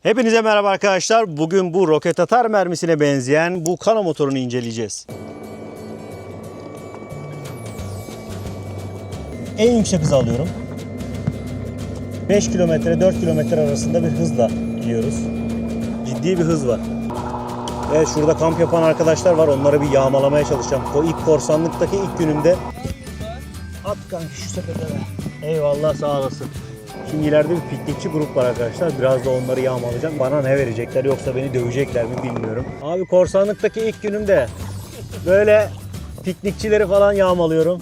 Hepinize merhaba arkadaşlar. Bugün bu roket atar mermisine benzeyen bu Kano motorunu inceleyeceğiz. En yüksek hız alıyorum. 5 kilometre 4 kilometre arasında bir hızla gidiyoruz. Ciddi bir hız var. Evet, şurada kamp yapan arkadaşlar var. Onları bir yağmalamaya çalışacağım. O ilk korsanlıktaki ilk günümde. At kanki şu sepete be. Eyvallah, sağ olasın. Şimdi ileride bir piknikçi grup var arkadaşlar. Biraz da onları yağmalayacağım. Bana ne verecekler yoksa beni dövecekler mi bilmiyorum. Abi korsanlıktaki ilk günümde böyle piknikçileri falan yağmalıyorum.